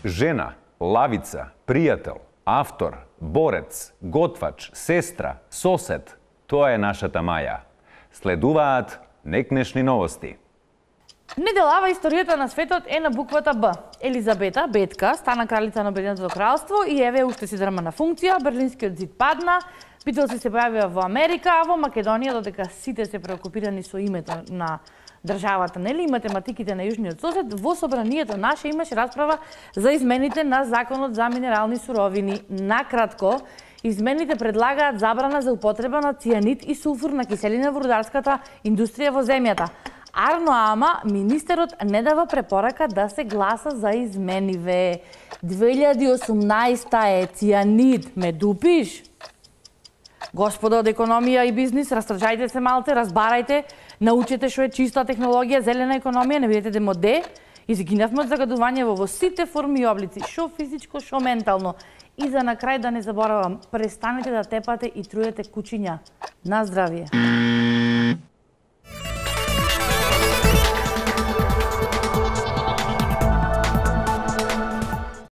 Жена, лавица, пријател, автор, борец, готвач, сестра, сосед, тоа е нашата Маја. Следуваат некнешни новости. Неделава историјата на светот е на буквата Б. Елизабета, Бетка, стана кралица на Обединетото кралство и еве уште си дрма на функција, Берлинскиот зид падна, Битолси се појавија во Америка, а во Македонија, додека сите се преокупирани со името на државата, нели, и математиките на јужниот сосед, во собранието наше имаше расправа за измените на законот за минерални суровини. Накратко, измените предлагаат забрана за употреба на цијанид и сулфурна киселина во рударската индустрија во земјата. Арно ама, министерот не дава препорака да се гласа за измениве. 2018 е цијанид, ме дупиш? Господа од економија и бизнис, растрчајте се малте, разбарајте, научете што е чиста технологија, зелена економија, не бидете демоде, изгинавме од загадување во сите форми и облици, што физичко, што ментално. И за на крај да не заборавам, престанете да тепате и труете кучиња. На здравие!